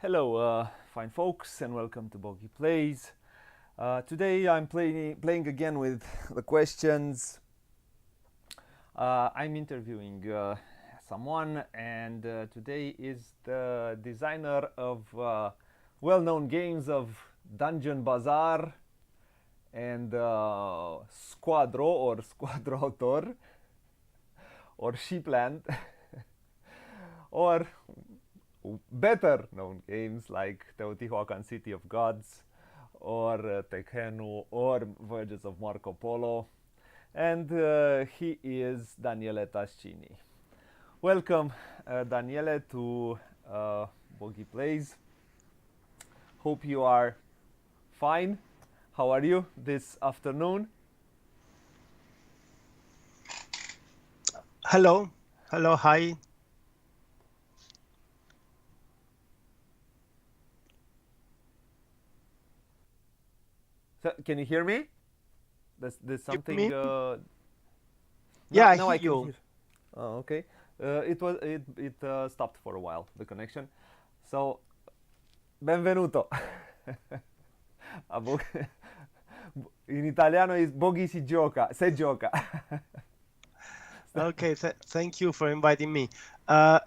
Hello, fine folks, and welcome to Booghy Plays. Today I'm playing again with the questions. I'm interviewing someone, and today is the designer of well-known games of Dungeon Bazaar and Squadro or Squadro Autor or Sheepland or better known games like Teotihuacan City of Gods or Tekhenu or Voyages of Marco Polo. And he is Daniele Tascini. Welcome, Daniele, to Booghy Plays. Hope you are fine. How are you this afternoon? Hello, hi. So, can you hear me? There's You hear something. me? Yeah, Now, I now hear I can you. hear. Oh, okay. It stopped for a while, the connection. So, benvenuto. In italiano is Booghy si gioca, se gioca. Okay, thank you for inviting me. Uh,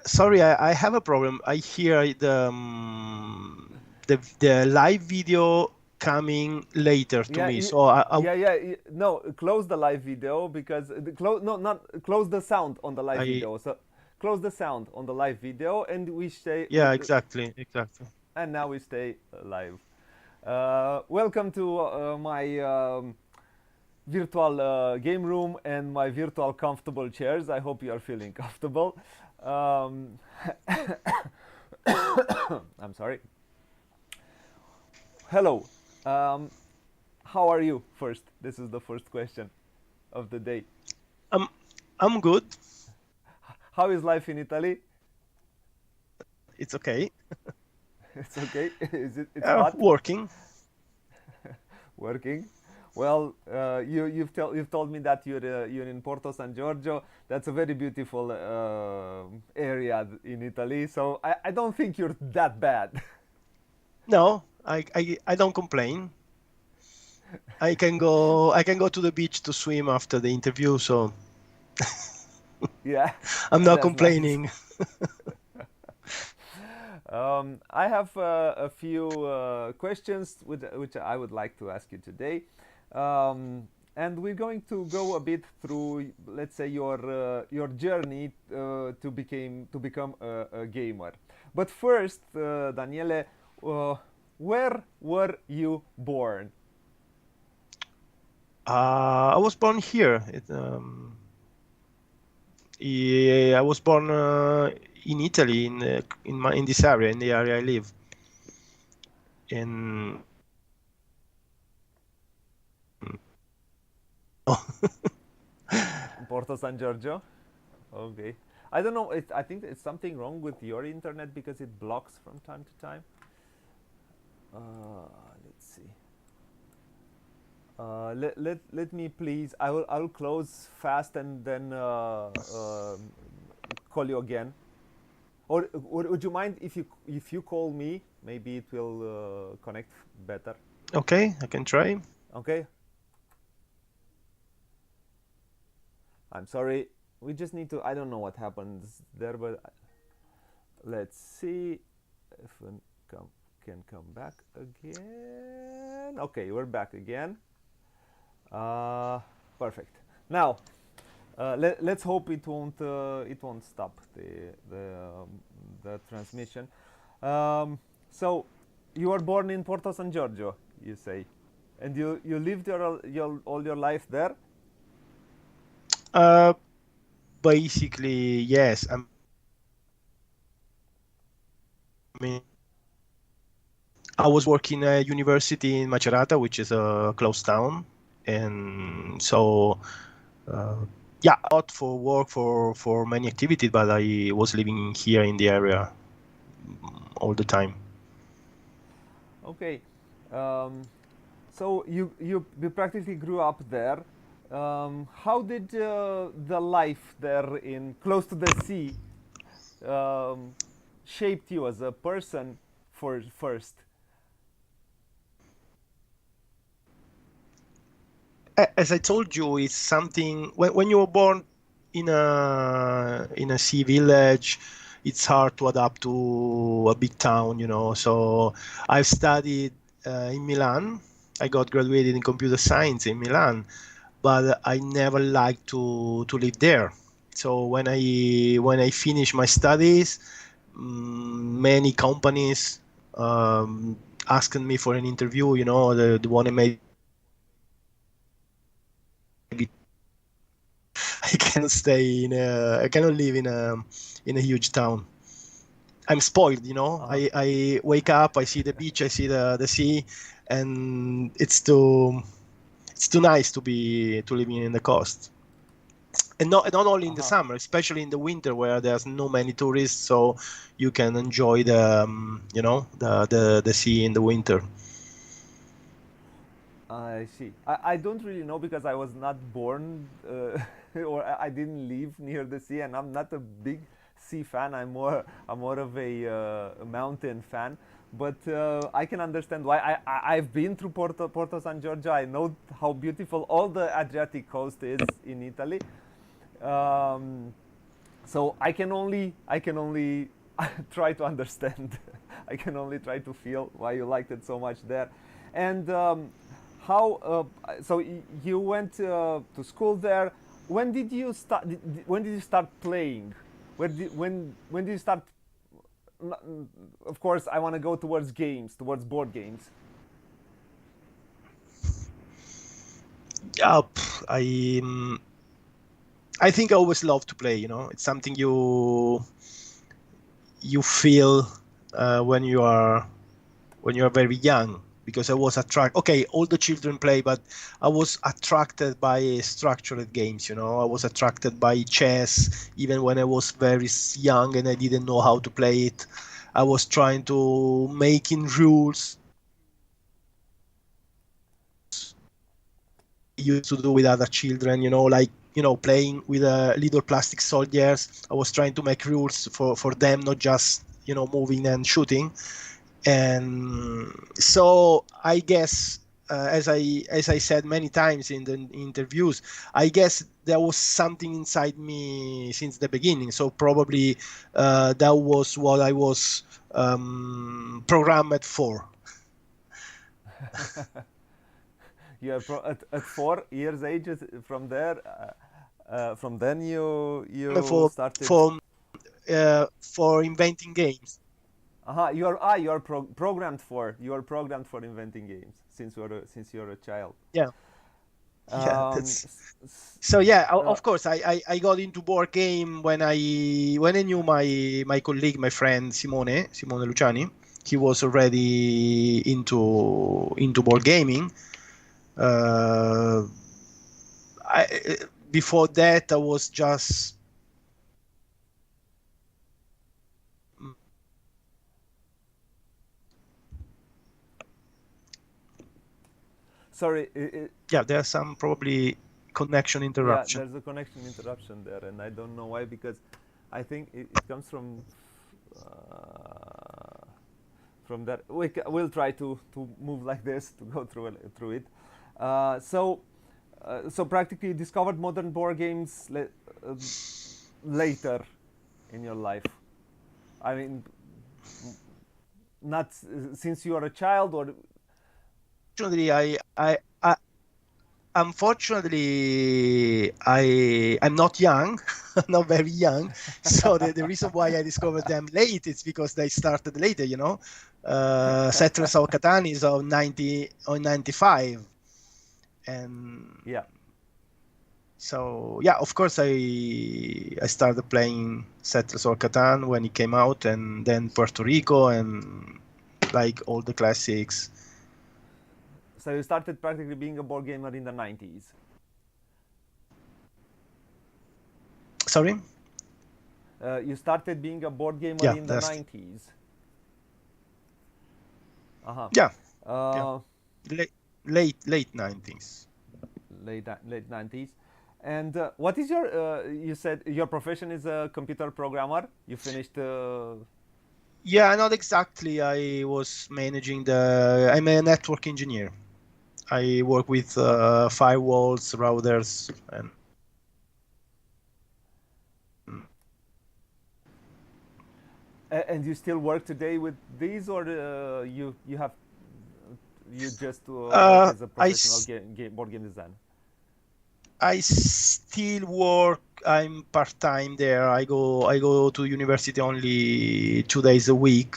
Sorry, I have a problem. I hear the live video coming later to Yeah, me. So I, yeah. No, close the live video because no, not close the sound on the live I video. So close the sound on the live video, and we stay. yeah, exactly. And now we stay live. Welcome to my virtual game room and my virtual comfortable chairs. I hope you are feeling comfortable. Um, I'm sorry. Hello. Um, how are you? First, this is the first question of the day. I'm I'm good. How is life in Italy? It's okay. It's okay. Is it? It's hot. Working. Working. Well, you've told me that you're in Porto San Giorgio. That's a very beautiful area in Italy. So I don't think you're that bad. No, I don't complain. I can go to the beach to swim after the interview, so Yeah, I'm not that's nice. complaining. I have a few questions which I would like to ask you today. And we're going to go a bit through, let's say, your journey to become a gamer. But first, Daniele, uh, where were you born? I was born here. Yeah, I was born in Italy, in this area, in the area I live. In Porto San Giorgio. Okay. I don't know. I think it's something wrong with your internet because it blocks from time to time. Let's see. Let me please. I will close fast and then call you again. Or would you mind if you call me? Maybe it will connect better. okay, I can try. Okay. I'm sorry. We just need to. I don't know what happens there, but let's see if we come, can come back again. Okay, we're back again. Uh, Perfect. Now, let's hope it won't stop the transmission. So, you were born in Porto San Giorgio, you say, and you lived your all your life there. Uh, Basically, yes. I mean, I was working at university in Macerata, which is a close town, and so uh, yeah, not for work for many activities, but I was living here in the area all the time. Okay, um, so you practically grew up there. How did the life there in close to the sea? Um, shaped you as a person for first? As I told you, it's something when you were born in a sea village, it's hard to adapt to a big town, you know. So I've studied in Milan. I got graduated in computer science in Milan, but I never liked to live there. So when I finished my studies, many companies asked me for an interview. You know, the one in maybe I cannot stay in I cannot live in a huge town. I'm spoiled, you know. Uh-huh. I wake up, I see the beach, I see the sea, and it's too nice to living in the coast. And not only in the Uh-huh. summer, especially in the winter where there's no many tourists, so you can enjoy the sea in the winter. I see. I don't really know because I was not born or I didn't live near the sea, and I'm not a big sea fan. I'm more of a mountain fan. But I can understand why. I've been through Porto San Giorgio. I know how beautiful all the Adriatic coast is in Italy. Um, so I can only try to understand. I can only try to feel why you liked it so much there. And how so you went to school there. When did you start? When did you start playing? When did you start? Of course, I want to go towards games, towards board games. Yeah, I think I always love to play. You know, it's something you feel when you are very young, because I was attracted. Okay, all the children play, but I was attracted by structured games. You know, I was attracted by chess even when I was very young and I didn't know how to play it. I was trying to making rules used to do with other children, like, playing with little plastic soldiers. I was trying to make rules for them, not just, moving and shooting. And so I guess, as I said many times in the interviews, I guess there was something inside me since the beginning. So probably that was what I was programmed for. You are at 4 years age. From there, from then you for started. for for inventing games. You are programmed for inventing games since you're a child. Yeah, yeah, Um, that's s- s- so. Yeah, uh, of course, I got into board game when I knew my colleague, my friend Simone Luciani. He was already into board gaming. Uh, Before that, I was just Sorry, yeah. There's some probably connection yeah, interruption. there's a connection interruption there, and I don't know why because I think it comes from that. We'll try to move like this to go through it. So practically you discovered modern board games later in your life. I mean, not since you are a child or Fortunately, I'm not young, not very young. So the reason why I discovered them late is because they started later. Settlers of Catan is of 90 or 95, and yeah. so yeah, of course I started playing Settlers of Catan when it came out, and then Puerto Rico and like all the classics. So you started practically being a board gamer in the 90s. Sorry, You started being a board gamer yeah, in the that's 90s. Uh-huh. yeah, yeah, Uh, late 90s. late 90s. And what is your, you said your profession is a computer programmer. You finished Yeah, not exactly. I was managing the. I'm a network engineer. I work with firewalls, routers, and And you still work today with these, or you have you just work as a I professional board game designer? I still work. I'm part time there. I go to university only 2 days a week.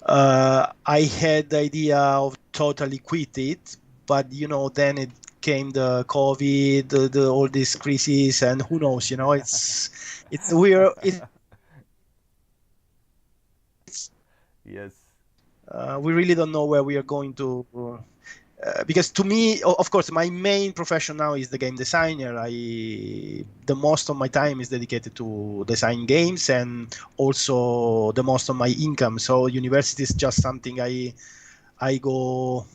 I had the idea of totally quit it, but then it came the COVID, all these crises, and who knows? It's weird. It's Yes. We really don't know where we are going to. Because to me, of course, my main profession now is the game designer. The most of my time is dedicated to design games, and also the most of my income. So university is just something I go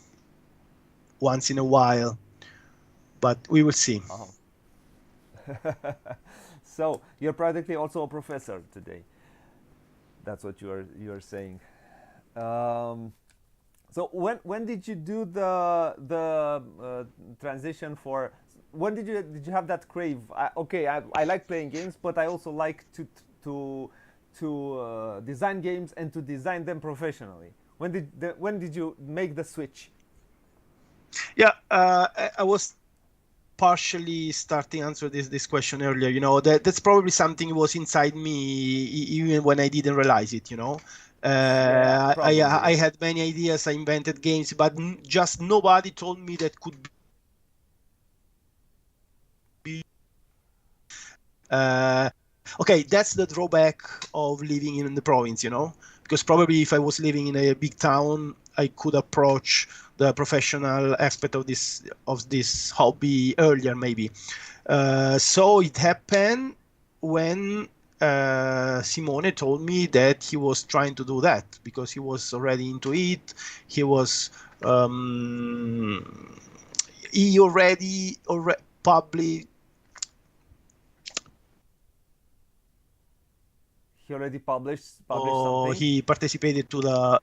once in a while, but we will see. Oh. So you're practically also a professor today. That's what you're saying. Um, so when did you do the transition for? When did you have that crave? Okay, I like playing games, but I also like to design games and to design them professionally. When did you make the switch? Yeah, I was partially starting answer this question earlier. That's probably something was inside me even when I didn't realize it. Yeah, probably. I Yeah. had many ideas. I invented games, but just nobody told me that could be. Okay, that's the drawback of living in the province. Because probably if I was living in a big town, I could approach the professional aspect of this hobby earlier, maybe. So it happened when Simone told me that he was trying to do that because he was already into it. He was um, he already published. He already published So something. he participated to the.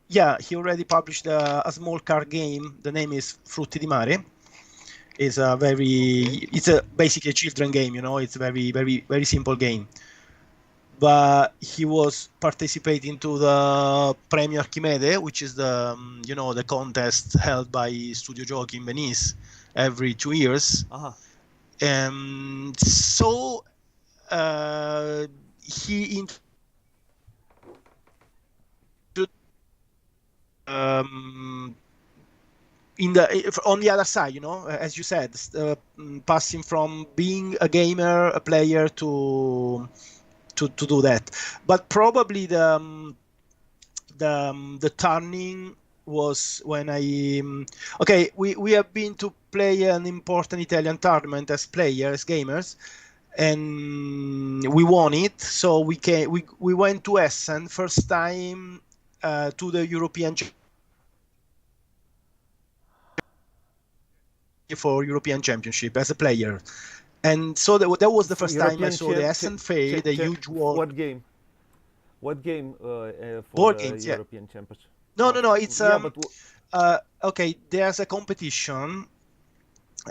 Yeah, he already published a small card game. The name is Frutti di Mare. Okay. It's a basically a children game. It's a very very very simple game. But he was participating to the Premio Archimede, which is the contest held by Studio Giochi in Venice every 2 years. Uh-huh. And so he introduced um, on the other side, as you said, passing from being a gamer, a player to do that. But probably the turning was when okay, we have been to play an important Italian tournament as players, gamers, and we won it. So we went to Essen first time to the European Championship as a player. And so that was the For first time I European saw the Essen Fair, the huge wall. what game? What game for Board the games, yeah. European Championship? No, no, no. It's Yeah, but okay. There's a competition.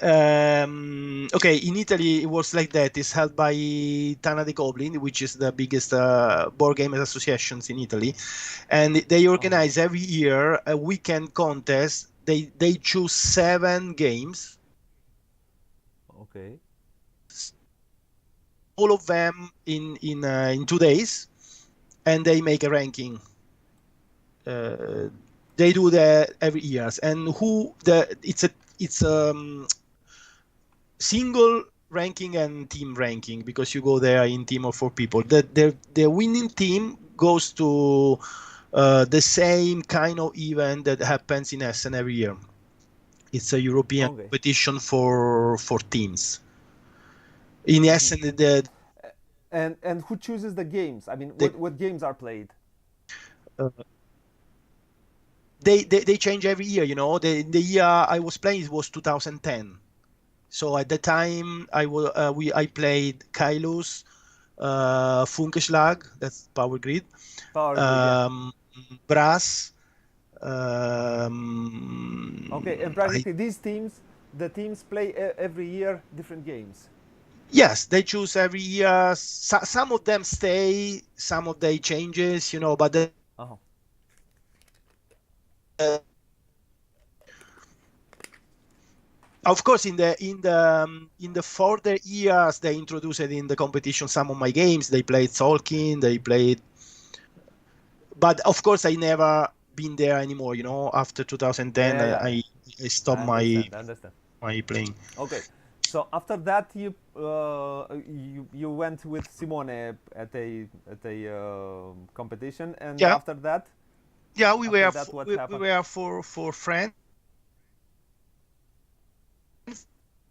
Okay, in Italy it was like that. It's held by Tana de Goblin, which is the biggest board game associations in Italy, and they uh-huh. organize every year a weekend contest. They choose 7 games, Okay. all of them in 2 days, and they make a ranking. Uh, they do that every year, and it's single ranking and team ranking because you go there in team of 4 people. The winning team goes to the same kind of event that happens in Essen every year. It's a European Okay. competition for teams. In Hmm. Essen, And who chooses the games? I mean, the what games are played? uh, they change every year. The year I was playing it was 2010. So at the time I played Kailus, Funkeschlag, that's Power Grid, Power Grid, yeah. Brass. Okay, and I practically the teams play every year different games. Yes, they choose every year. Some of them stay, some of they changes, but Uh-huh. of course in the further years they introduced it in the competition some of my games. They played Tolkien, they played, but of course I never been there anymore. After Yeah, 2010, yeah, yeah, yeah. I stopped I my understand. I understand. my playing. Okay, so after that you went with Simone at a competition, and Yeah, yeah, after that what we happened? were for friends on it, and we came to Essen. I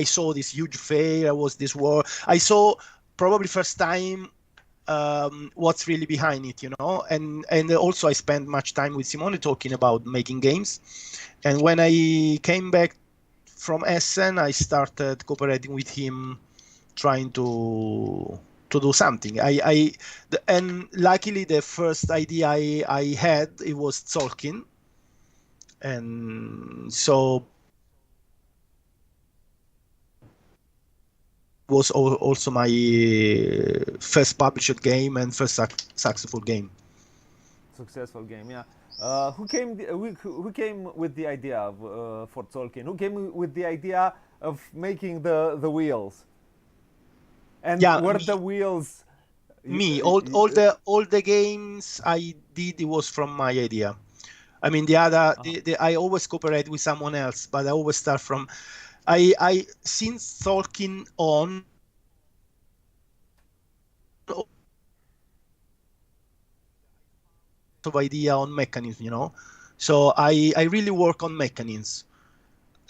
saw this huge fair. Was this war? I saw probably first time what's really behind it, and also I spent much time with Simone talking about making games. And when I came back from Essen, I started cooperating with him, trying to do something. And luckily the first idea I had, it was Tolkien, and so was also my first published game and first successful game. Successful game, yeah. Who came with the idea for Tolkien? Who came with the idea of making the wheels? And Yeah, were the me. wheels? Me, all the games I did, it was from my idea. I mean, I always cooperate with someone else, but I always start from. I since Tolkien on of idea on mechanism, so I really work on mechanisms.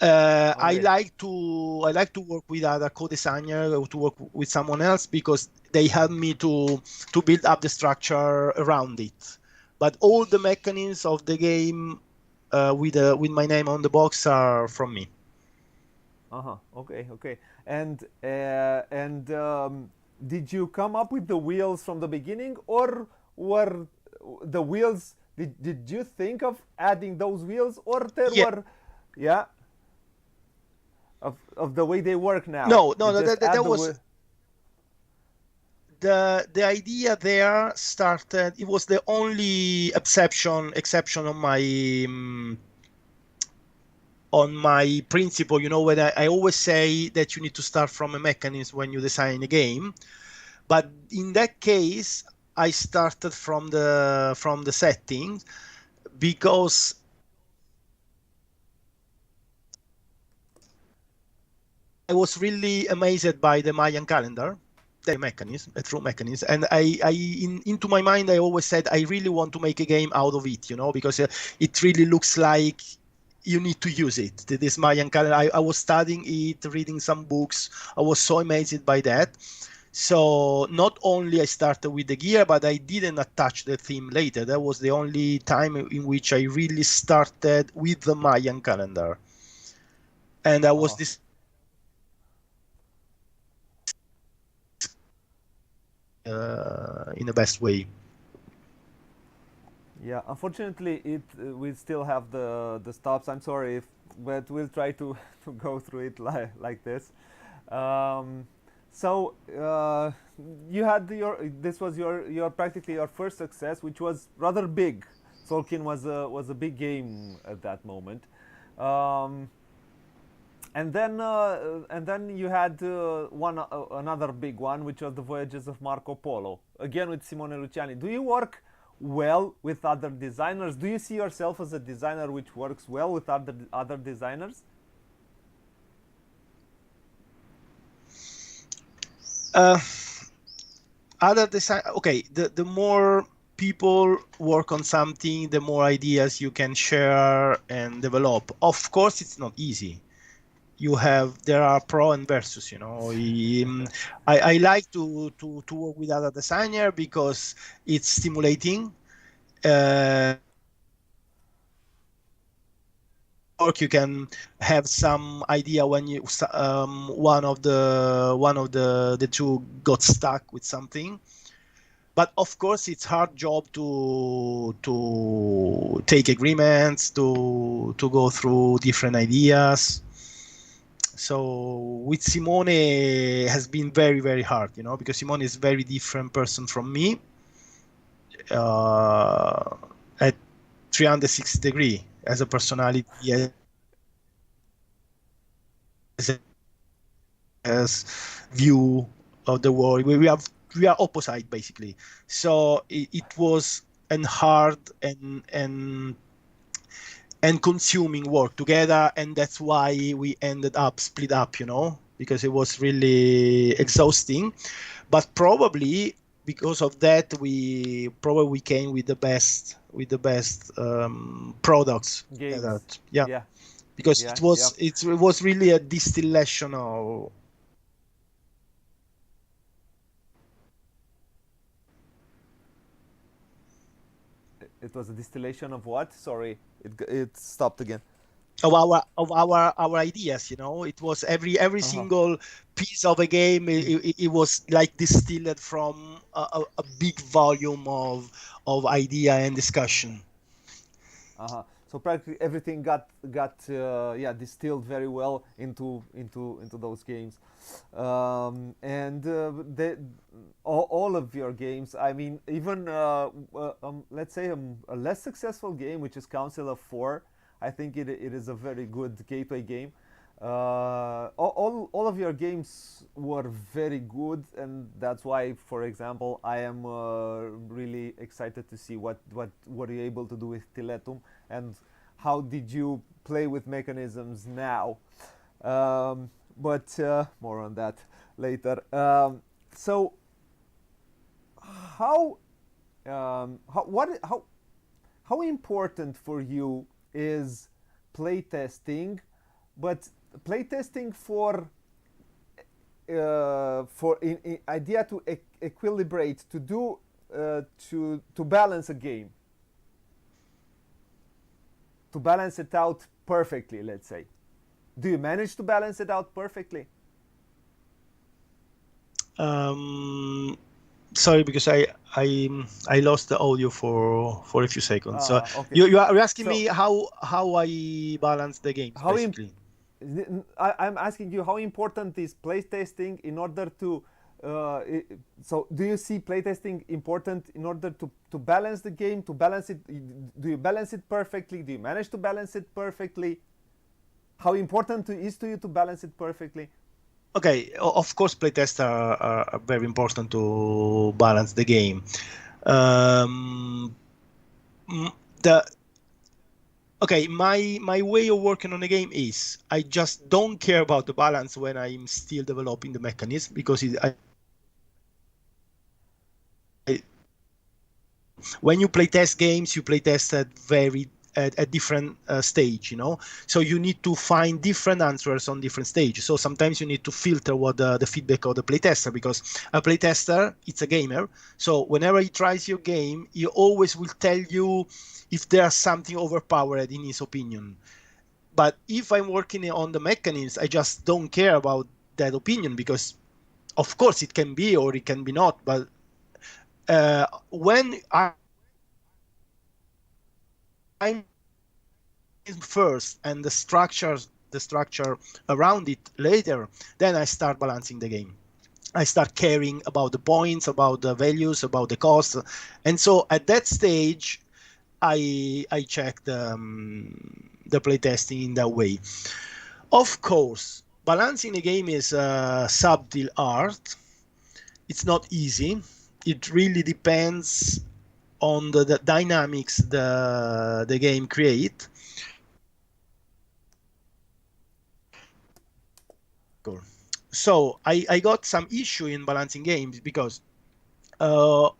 I Okay. like to work with other co-designer or to work with someone else because they help me to build up the structure around it. But all the mechanisms of the game with my name on the box are from me. Uh-huh. Okay, okay. And did you come up with the wheels from the beginning, or were the wheels, did you think of adding those wheels, or there Yeah. were, yeah, of the way they work now? No, no, You no. just That add the was the idea there started. It was the only exception on my principle, when I always say that you need to start from a mechanism when you design a game. But in that case, I started from the setting because I was really amazed by the Mayan calendar, the mechanism, a true mechanism. And into my mind, I always said I really want to make a game out of it, because it really looks like you need to use it. This Mayan calendar, I was studying it, reading some books. I was so amazed by that. So not only I started with the gear, but I didn't attach the theme later. That was the only time in which I really started with the Mayan calendar. And I was uh-huh. this in the best way. Yeah, unfortunately, it we still have the stops. I'm sorry, but we'll try to to go through it like this. Um, so you had this was your practically your first success, which was rather big. Tolkien was a big game at that moment. Um, and then you had another big one, which was the Voyages of Marco Polo, again with Simone Luciani. Do you work well with other designers? Do you see yourself as a designer which works well with other designers? Uh, Other design, okay, the more people work on something, the more ideas you can share and develop. Of course, it's not easy. There are pro and versus, I like to work with other designer because it's stimulating. uh, work. You can have some idea when one of the two got stuck with something. But of course, it's hard job to take agreements, to go through different ideas. So with Simone has been very, very hard, because Simone is very different person from me, at 360 degree as a personality, as view of the world. We are opposite basically. So it was an hard and consuming work together, and that's why we ended up split up, because it was really exhausting. But probably because of that, we probably came with the best products together. Games. Yeah, Yeah. because Yeah. it Yeah. was it was really a distillation of. It was a distillation of what? Sorry, it stopped again. Of our ideas. It was every Uh huh. single piece of a game. It was like distilled from a big volume of idea and discussion. Uh-huh. So practically everything got yeah, distilled very well into those games, and all of your games. I mean, even let's say a less successful game, which is Council of Four. I think it is a very good gateway game. All of your games were very good, and that's why, for example, I am really excited to see what were you able to do with Tiletum, and how did you play with mechanisms now. But more on that later. So how how important for you is playtesting, but playtesting for in idea to equilibrate, to do to balance a game, to balance it out perfectly, let's say. Do you manage to balance it out perfectly? Um, Sorry, because I lost the audio for a few seconds. So Okay. you are asking So me how I balance the games, how im- basically. I'm asking you, how important is playtesting in order to so do you see playtesting important in order to balance the game, to balance it? Do you balance it perfectly? Do you manage to balance it perfectly? How important is to you to balance it perfectly? Okay, of course, playtests are very important to balance the game. Um, mm, the Okay, my way of working on a game is I just don't care about the balance when I'm still developing the mechanism, because when you play test games, you play test at different stage, so you need to find different answers on different stages. So sometimes you need to filter what the feedback of the playtester, because a playtester, it's a gamer, so whenever he tries your game, he always will tell you if there's something overpowered in his opinion. But if I'm working on the mechanisms, I just don't care about that opinion, because of course it can be or it can be not. But when I'm first and the structure around it later, then I start balancing the game. I start caring about the points, about the values, about the cost, and so at that stage, I check the playtesting in that way. Of course, balancing a game is a subtle art. It's not easy. It really depends on the dynamics the game create. So I got some issue in balancing games, because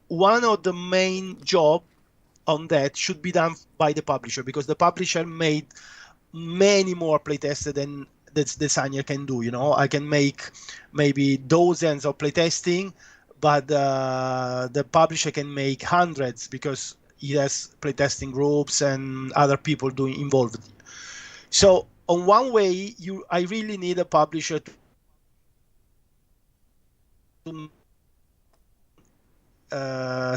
one of the main job on that should be done by the publisher, because the publisher made many more playtests than the designer can do. I can make maybe dozens of playtesting, but the publisher can make hundreds, because he has playtesting groups and other people doing involved. So on one way, I really need a publisher to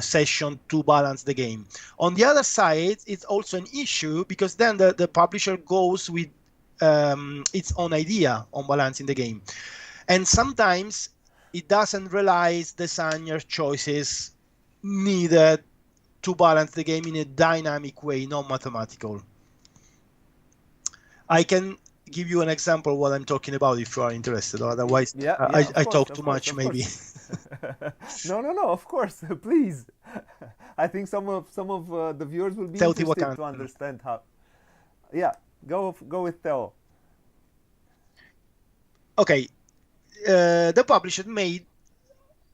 session to balance the game. On the other side, it's also an issue because then the publisher goes with its own idea on balancing the game. And sometimes it doesn't realize designer choices needed to balance the game in a dynamic way, not mathematical. I can give you an example of what I'm talking about if you are interested. Otherwise, Yeah, I talk too much, maybe. No, of course, please. I think some of the viewers will be interested to understand how. Yeah, go with Theo. Okay, the publisher made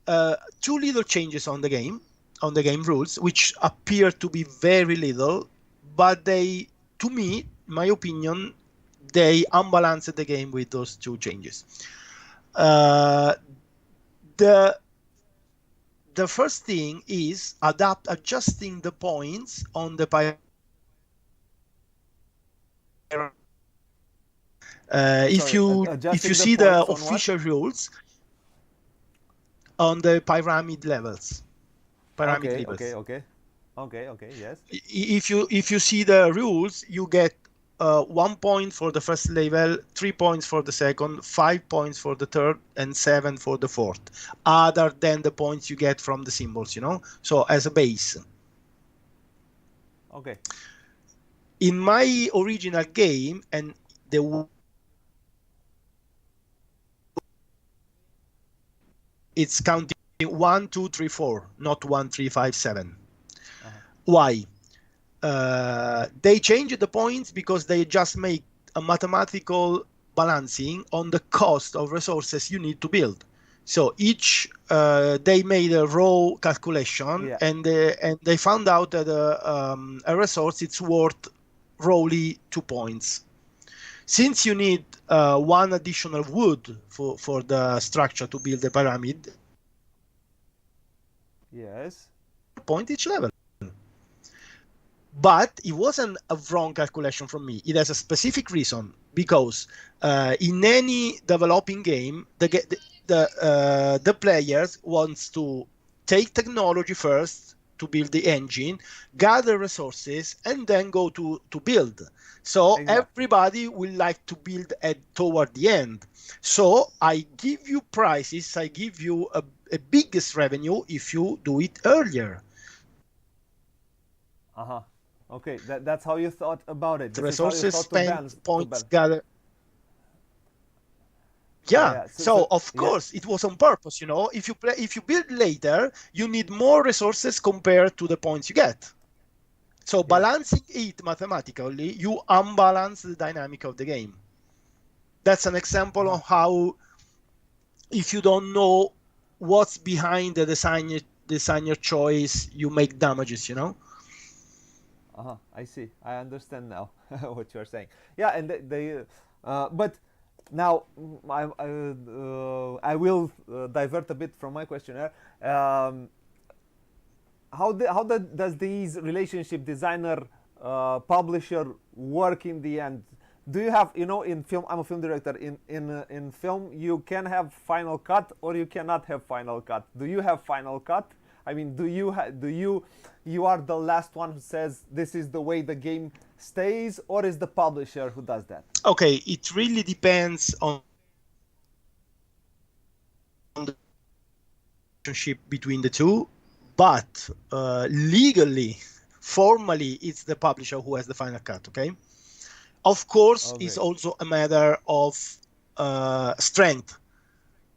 2 little changes on the game rules, which appear to be very little, but they, to me, in my opinion, they unbalanced the game with those 2 changes. The first thing is adjusting the points on the if you see the official rules on the pyramid levels. Okay, yes. If you see the rules, you get 1 point for the first level, 3 points for the second, 5 points for the third, and 7 for the fourth, other than the points you get from the symbols, so as a base. Okay. In my original game, and it's counting 1, 2, 3, 4, not 1, 3, 5, 7. Why? They changed the points because they just make a mathematical balancing on the cost of resources you need to build. So each they made a raw calculation, and they found out that a resource it's worth roughly 2 points. Since you need 1 additional wood for the structure to build the pyramid, yes, point each level. But it wasn't a wrong calculation from me. It has a specific reason, because in any developing game, the players wants to take technology first to build the engine, gather resources, and then go to build. So everybody will like to build toward the end. So I give you prices, I give you a biggest revenue if you do it earlier. Okay, that's how you thought about it. The resources spent, points gathered. So of course it was on purpose. If you build later, you need more resources compared to the points you get. So balancing it mathematically, you unbalance the dynamic of the game. That's an example of how, if you don't know what's behind the designer choice, you make damages. I see. I understand now what you're saying. Yeah, and but now I will divert a bit from my questionnaire. How does these relationship designer publisher work in the end? Do you have, in film? I'm a film director. In film, you can have final cut or you cannot have final cut. Do you have final cut? I mean, you are the last one who says this is the way the game stays, or is the publisher who does that? Okay, it really depends on the relationship between the two, but legally, formally, it's the publisher who has the final cut. Okay. Of course, it's also a matter of strength,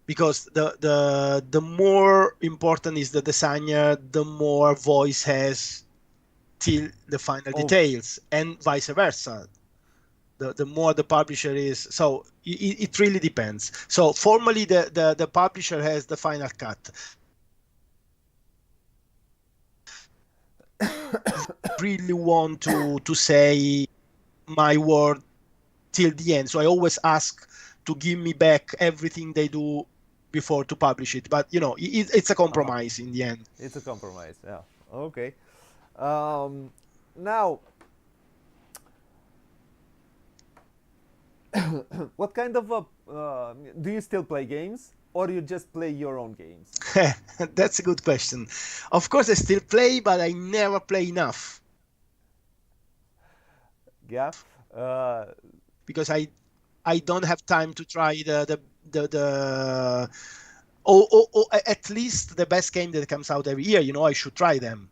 because the more important is the designer, the more voice has till the final details, and vice versa. The more the publisher is, so it really depends. So formally, the publisher has the final cut. Really want to say my word till the end, so I always ask to give me back everything they do before to publish it. But it's a compromise in the end. It's a compromise. Yeah. Okay. Now, What kind of do you still play games, or you just play your own games? That's a good question. Of course, I still play, but I never play enough Yeah. Uh, because I don't have time to try the or at least the best game that comes out every year. I should try them.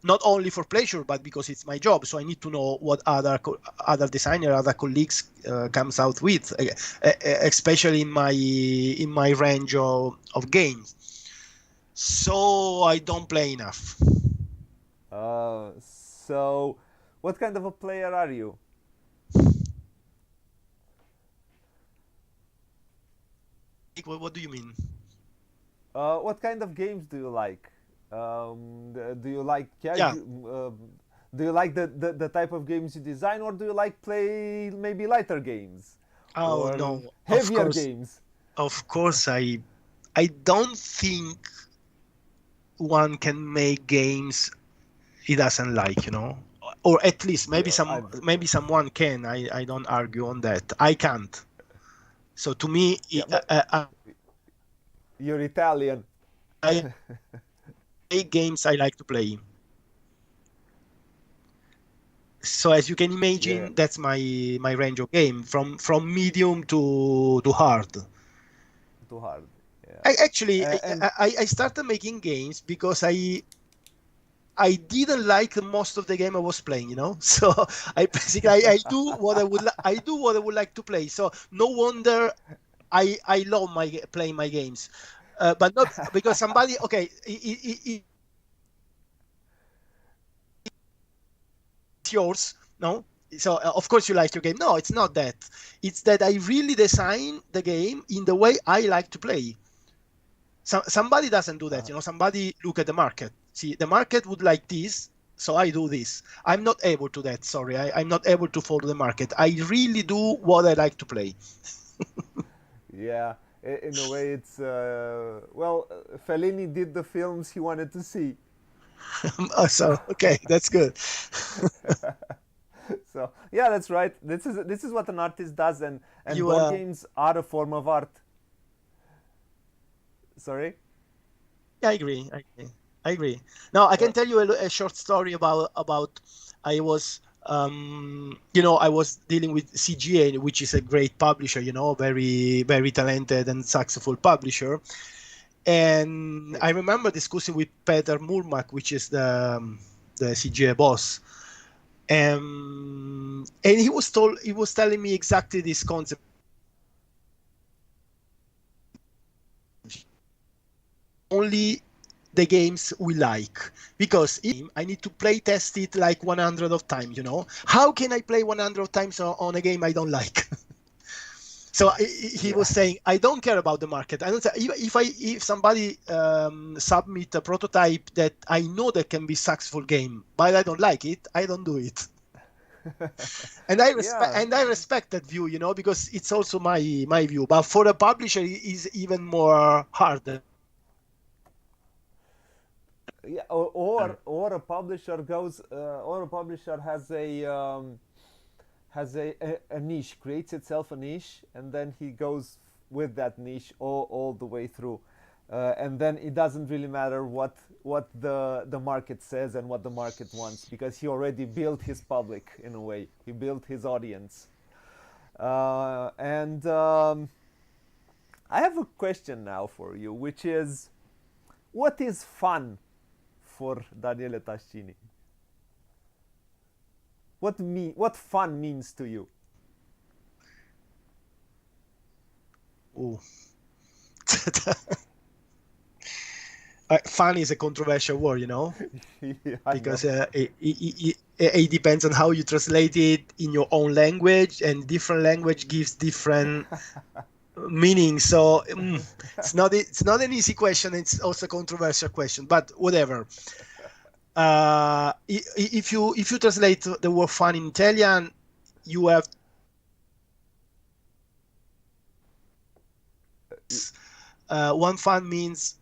Not only for pleasure, but because it's my job. So I need to know what other designer, other colleagues comes out with, especially in my range of games. So I don't play enough. so, what kind of a player are you? What do you mean? What kind of games do you like? Do you like Yeah. casual? Do you like the type of games you design, or do you like play maybe lighter games Oh or no. heavier games? Of course. I don't think one can make games he doesn't like. Or at least maybe Yeah, maybe someone can. I don't argue on that. I can't. So to me, yeah, but you're Italian. I games I like to play. So as you can Yeah, imagine, that's my range of game from medium to hard. too hard. Yeah, I actually and I started making games because I didn't like most of the game I was playing. So I basically I do what I do what I would like to play. So no wonder I love playing my games, but not because somebody okay. It's yours, no? So of course you like your game. No, it's not that. It's that I really design the game in the way I like to play. Somebody doesn't do that. Somebody look at the market. See, the market would like this, so I do this. I'm not able to that. Sorry, I'm not able to follow the market. I really do what I like to play. yeah, in a way, it's well, Fellini did the films he wanted to see. So okay, that's good. So yeah, that's right. This is what an artist does, and You board games are a form of art. Sorry. Yeah, I agree. I agree. Now I Uh, can tell you a short story about I was I was dealing with CGA, which is a great publisher, very very talented and successful publisher. And yeah, I remember discussing with Peter Murmak, which is the CGA boss, and he was telling me exactly this concept. Only the games we like, because I need to play test it like 100 of times. How can I play 100 of times on a game I don't like? So he yeah, was saying, I don't care about the market. I don't say, if somebody submit a prototype that I know that can be successful game, but I don't like it, I don't do it. And yeah. I respect that view, because it's also my view. But for a publisher, it is even more harder. Yeah, or a publisher goes, or a publisher has a niche, creates itself a niche, and then he goes with that niche all the way through, and then it doesn't really matter what the market says and what the market wants, because he already built his public. In a way, he built his audience. And I have a question now for you, which is, what is fun for Daniele Tascini? What fun means to you? Oh. Fun is a controversial word, Yeah, I know. because it depends on how you translate it in your own language, and different language gives different meaning. So it's not an easy question. It's also a controversial question, but whatever. If you translate the word fun in Italian, you have one fun means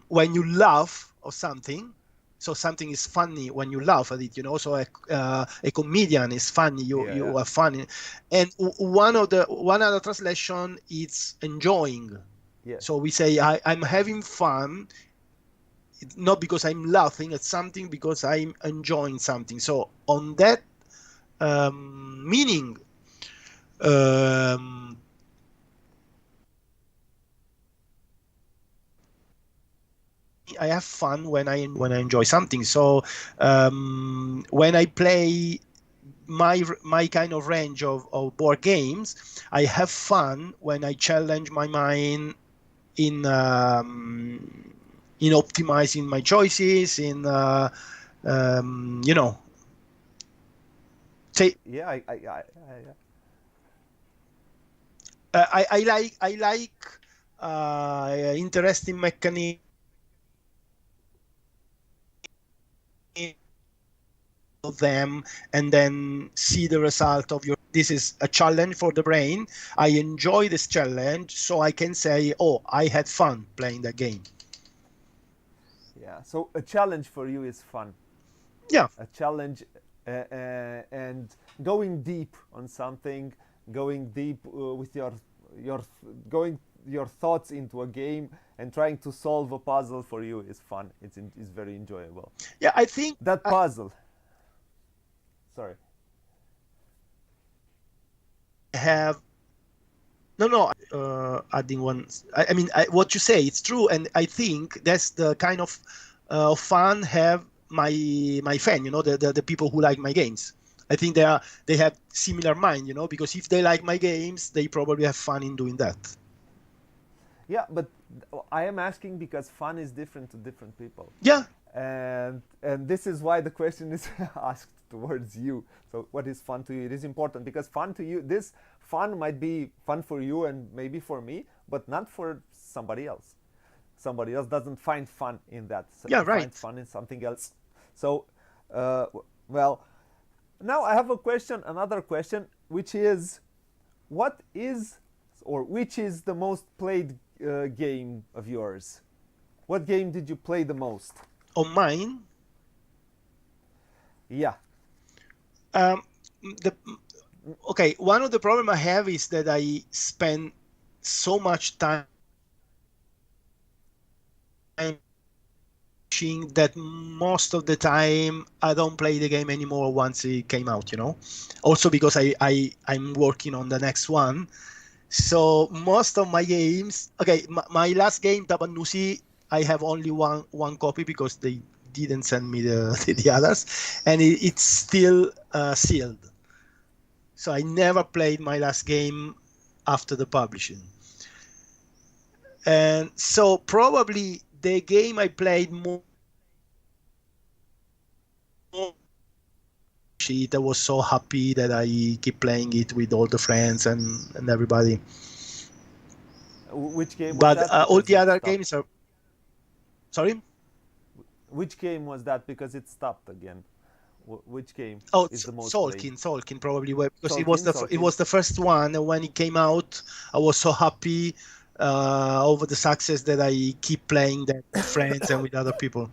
when you laugh or something. So something is funny when you laugh at it, you know. So a comedian is funny. You Yeah, yeah. you are funny, and one other translation is enjoying. Yes. So we say I'm having fun, not because I'm laughing at something, because I'm enjoying something. So on that meaning, um, I have fun when I enjoy something. So when I play my kind of range of board games, I have fun when I challenge my mind in optimizing my choices, in you know, say Yeah, I I like interesting mechanisms of them, and then see the result of your. This is a challenge for the brain. I enjoy this challenge, so I can say, oh, I had fun playing that game. yeah. So a challenge for you is fun. Yeah, A challenge and going deep on something, going deep with your going your thoughts into a game and trying to solve a puzzle for you is fun. It's very enjoyable. yeah, I think That I puzzle. Sorry. have no adding one. I mean, what you say, it's true, and I think that's the kind of fun have my fan, you know, the people who like my games. I think they have similar mind, you know, because if they like my games, they probably have fun in doing that. Yeah, but I am asking because fun is different to different people. Yeah, And this is why the question is asked towards you. So what is fun to you? It is important because fun to you, this fun might be fun for you and maybe for me, but not for somebody else. Somebody else doesn't find fun in that, yeah, right. finds fun in something else. So well, now I have a question, another question, which is what is or which is the most played game of yours? What game did you play the most? On mine, Yeah. um, the okay, one of the problem I have is that I spend so much time that most of the time I don't play the game anymore once it came out, you know. Also because I'm working on the next one. So most of my games, okay, my last game, Tabannusi, I have only one copy because they didn't send me the others, and it's still sealed. So I never played my last game after the publishing. And so probably the game I played more, I was so happy that I keep playing it with all the friends and everybody. Which game was But that? all Because the it other stopped. games are, sorry. Which game was that? Because it stopped again. Which game Oh, is the most played? Solkin probably because Solkin, it Solkin. was the first one, and when it came out, I was so happy over the success that I keep playing that with friends and with other people.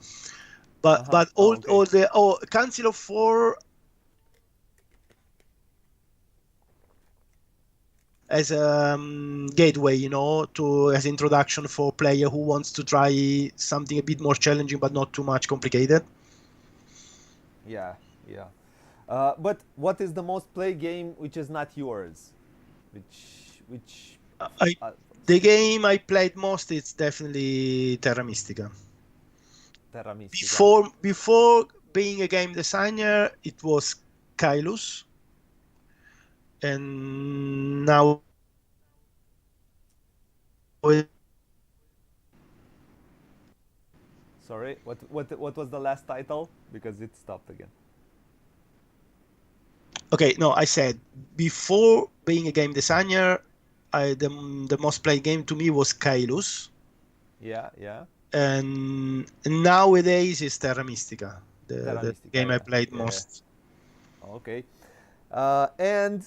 Uh huh. But Oh, okay. all the Council of Four as a gateway, you know, to as introduction for player who wants to try something a bit more challenging but not too much complicated. Yeah, yeah. But what is the most played game which is not yours? Which I uh, The game I played most is definitely Terra Mystica. Terra Mystica? Before being a game designer, it was Kailus, and now Sorry, what was the last title? Because it stopped again. okay, no, I said before being a game designer, the most played game to me was Kailus, Yeah, yeah. and nowadays it's Terra Mystica, Terra the Mystica, game I yeah, played yeah, yeah. most. Okay. And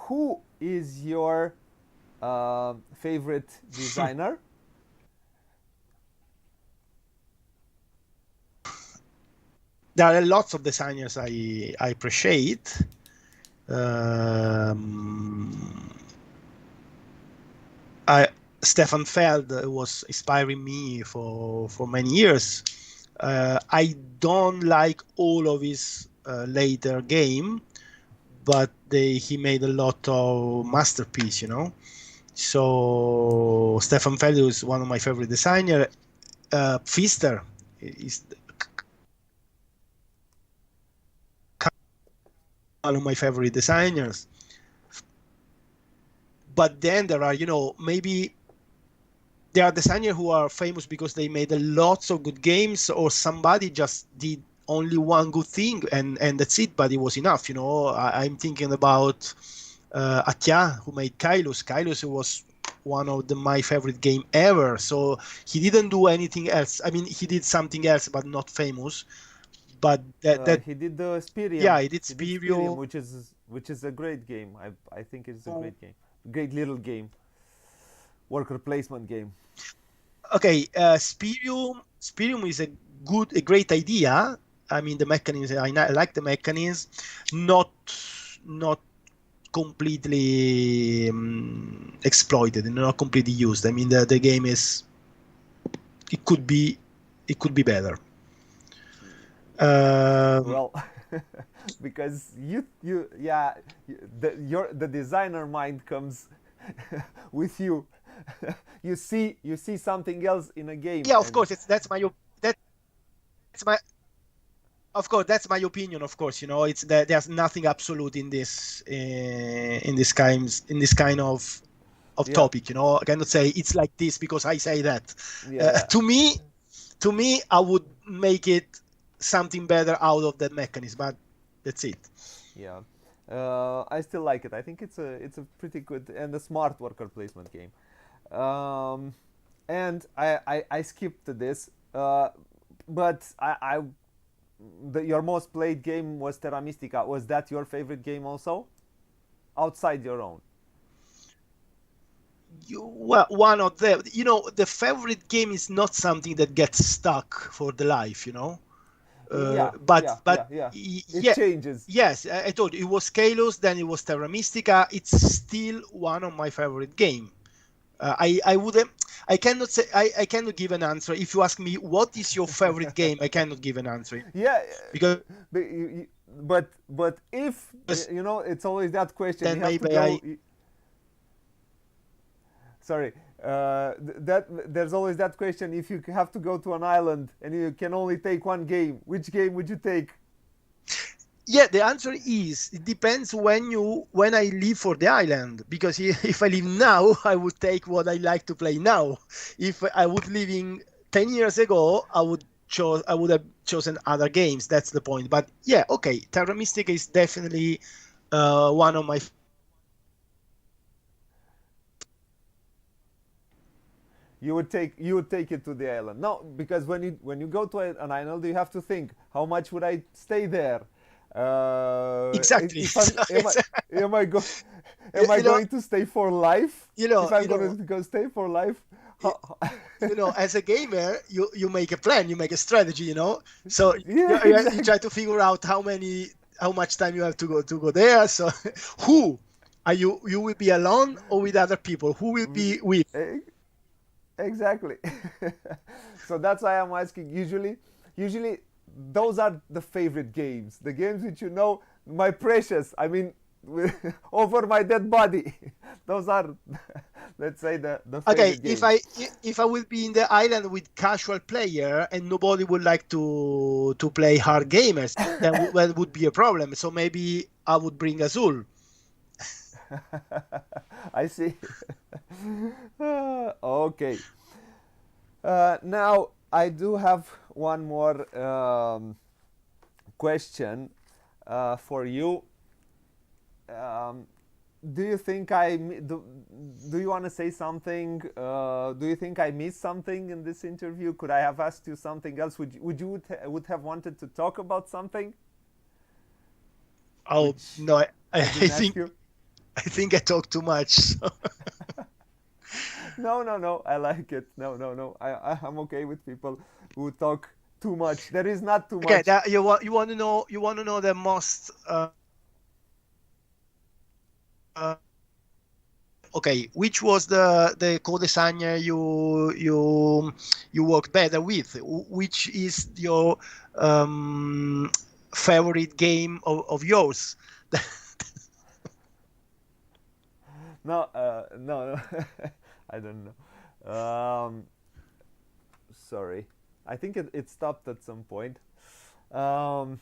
who is your favorite designer? there are lots of designers I appreciate. Stefan Feld was inspiring me for many years. I don't like all of his later game, but he made a lot of masterpiece, So Stefan Feld is one of my favorite designer. Pfister is one of my favorite designers. But then there are, maybe there are designers who are famous because they made a lots of good games, or somebody just did only one good thing and that's it, but it was enough. I'm thinking about Atya, who made Kylus. Kylus was one of my favorite game ever. So he didn't do anything else. I mean, he did something else, but not famous. But that he did the Spirium. yeah, he did He did Spirium, Spirium. which is a great game. I think it's a great game, great little game, worker placement game. Okay, Spirium is a great idea. I mean, the mechanism, I like the mechanism, not completely exploited and not completely used. I mean, the game is, it could be better. Well, because the designer mind comes with you. You see something else in a game. Yeah, of course, that's my of course, that's my opinion. Of course, it's that there's nothing absolute in this kind of Yeah. topic. I cannot say it's like this because I say that. Yeah. To me, I would make it something better out of that mechanism, but that's it. Yeah. I still like it. I think it's a pretty good and a smart worker placement game. And I skipped this, but your most played game was Terra Mystica. Was that your favorite game also, outside your own? Well, one of them. The favorite game is not something that gets stuck for the life. Yeah, But yeah, yeah, yeah. It yeah, changes. yes, I told you it was Kalos, then it was Terra Mystica. It's still one of my favorite game. I wouldn't. I cannot say. I cannot give an answer. If you ask me what is your favorite game, I cannot give an answer. Yeah, Because but if it's always that question. then You have to maybe go. Sorry, that there's always that question. If you have to go to an island and you can only take one game, which game would you take? Yeah, the answer is it depends when I leave for the island. Because if I leave now, I would take what I like to play now. If I would leaving 10 years ago, I would have chosen other games. That's the point. But yeah, okay, Terra Mystica is definitely one of my. You would take it to the island. No, because when you go to an island, you have to think, how much would I stay there? Exactly. Am I going to stay for life? If I'm going to go stay for life, as a gamer, you make a plan, you make a strategy, So yeah, you exactly. try to figure out how much time you have to go there. So who are you? You will be alone or with other people? Who will be with? Exactly. So that's why I'm asking. Usually, those are the favorite games. The games which my precious. I mean, over my dead body. Those are, let's say, the Okay, favorite games. if I will be in the island with casual player and nobody would like to play hard gamers, then that would be a problem. So maybe I would bring Azul. I see. Okay. Now I do have one more question for you. Um, do you think do you want to say something? Do you think I missed something in this interview? Could I have asked you something else? Would have wanted to talk about something? Oh Which no, I didn't ask think you. I talk too much. So. No, I like it. No. I'm okay with people who talk too much. There is not too Okay, much. that you want to know the most. Okay, which was the co-designer you worked better with? Which is your favorite game of yours? No, no, I don't know. Sorry, I think it stopped at some point. Um,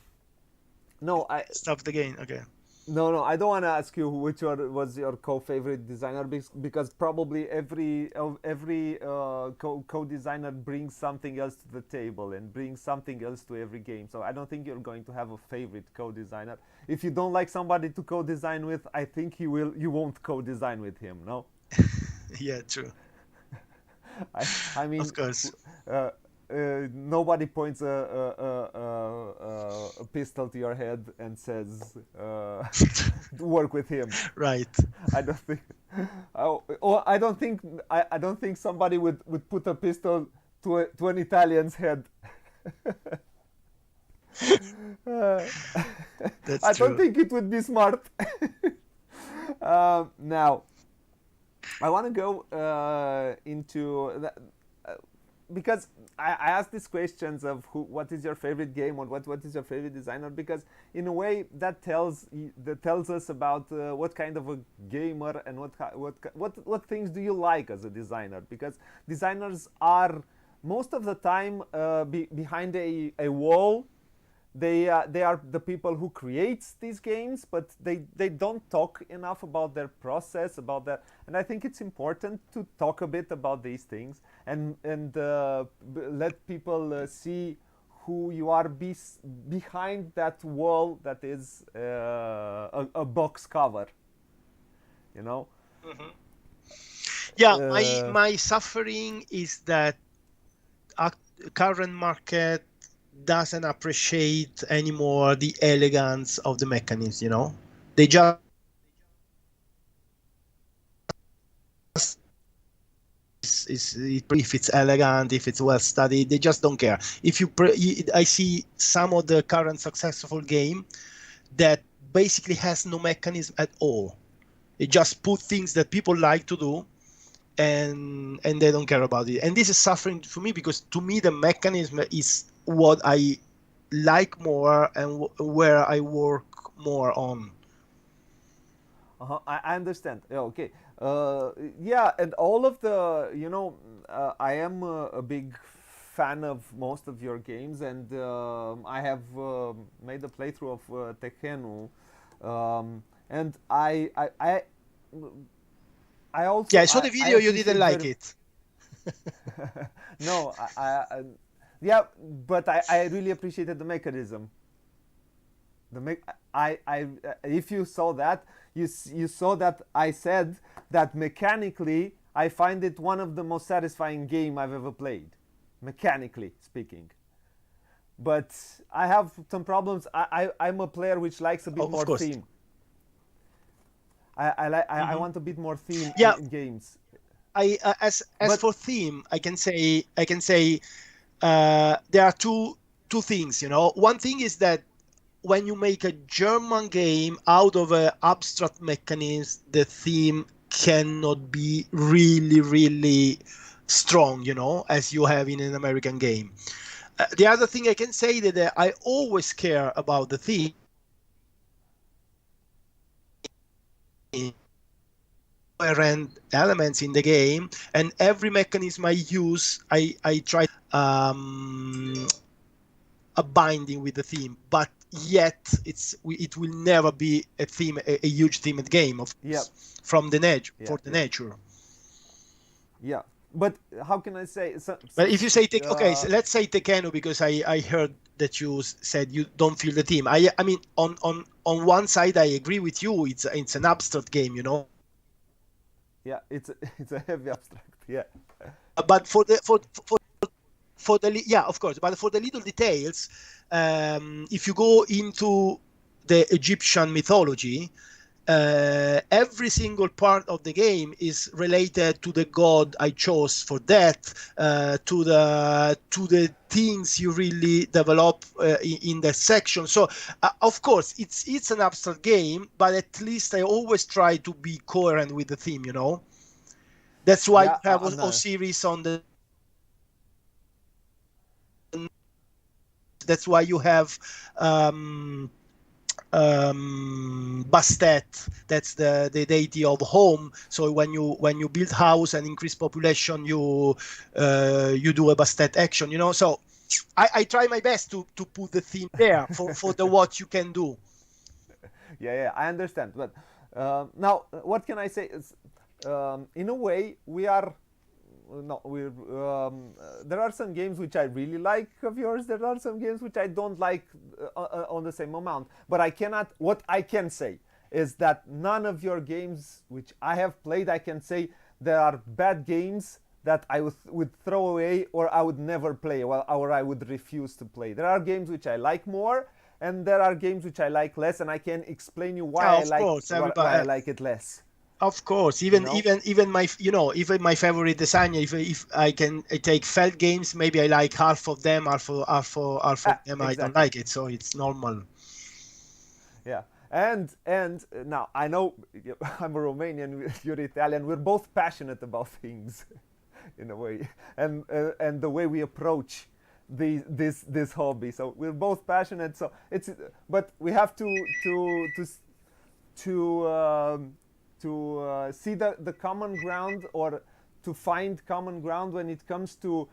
no, Stop the game. Okay. no, I don't want to ask you which was your co-favorite designer, because probably every co-designer brings something else to the table and brings something else to every game. So I don't think you're going to have a favorite co-designer. If you don't like somebody to co-design with, I think you won't co-design with him. No, Yeah, true. I Of mean, course. uh, nobody points a pistol to your head and says, "Work with him." Right. I don't think. Or I don't think somebody would put a pistol to an Italian's head. Uh, That's I don't true. think it would be smart. Now, I want to go into that, because I asked these questions of what is your favorite game, or what is your favorite designer, because in a way that tells us about what kind of a gamer and what things do you like as a designer, because designers are most of the time behind a wall. They are the people who creates these games, but they don't talk enough about their process, about that. And I think it's important to talk a bit about these things, and let people see who you are behind that wall that is a box cover, you know. Yeah, my uh, my suffering is that our current market doesn't appreciate anymore the elegance of the mechanism, They just if it's elegant, if it's well studied, they just don't care. I see some of the current successful game that basically has no mechanism at all. It just put things that people like to do, and they don't care about it. And this is suffering for me, because to me the mechanism is what I like more and where I work more on. I understand. Yeah, okay. Yeah, and all of the, I am a big fan of most of your games, and I have made a playthrough of Tekhenu, and I Yeah, also I saw the I video, you didn't appreciate like very. it. No, yeah, but I really appreciated the mechanism. If you saw that, you saw that I said that mechanically I find it one of the most satisfying game I've ever played, mechanically speaking. But I have some problems. I'm a player which likes a bit Of more course. theme. I Hmm. want a bit more theme Yeah, in games. as But for theme, I can say there are two things. One thing is that when you make a German game out of an abstract mechanism, the theme cannot be really, really strong, as you have in an American game. The other thing I can say that I always care about the theme. Coherent elements in the game, and every mechanism I use, I try a binding with the theme, but yet it will never be a huge themed game, of yeah, course, from the nature yeah, for the yeah, nature. yeah. But how can I say? But if you say okay, so let's say Tekkenu, because I heard that you said you don't feel the theme. I mean, on one side I agree with you. It's an abstract game, yeah, it's a heavy abstract. Yeah, but yeah, of course, but for the little details, if you go into the Egyptian mythology, every single part of the game is related to the god I chose for that, to the things you really develop in that section. So of course it's an abstract game, but at least I always try to be coherent with the theme, you know. That's why you Yeah, have a no. series on the. That's why you have Bastet, that's the deity of home. So when you build house and increase population, you do a Bastet action, you know. So I try my best to put the theme there for the what you can do. Yeah, I understand. But now, what can I say? Is, in a way, we are. No, we're. There are some games which I really like of yours. There are some games which I don't like on the same amount. But I cannot. What I can say is that none of your games which I have played, I can say there are bad games that I would throw away or I would never play or I would refuse to play. There are games which I like more and there are games which I like less, and I can explain you Yeah, why I of like course, why everybody. I like it less. Of course, You even know? even even my even my favorite designer. If I take Felt games, maybe I like half of them, half of Ah, them I don't exactly. like it. So it's normal. Yeah. And now I know I'm a Romanian, you're Italian. We're both passionate about things, in a way, and the way we approach this hobby. So we're both passionate. So it's but we have to see the common ground or to find common ground when it comes to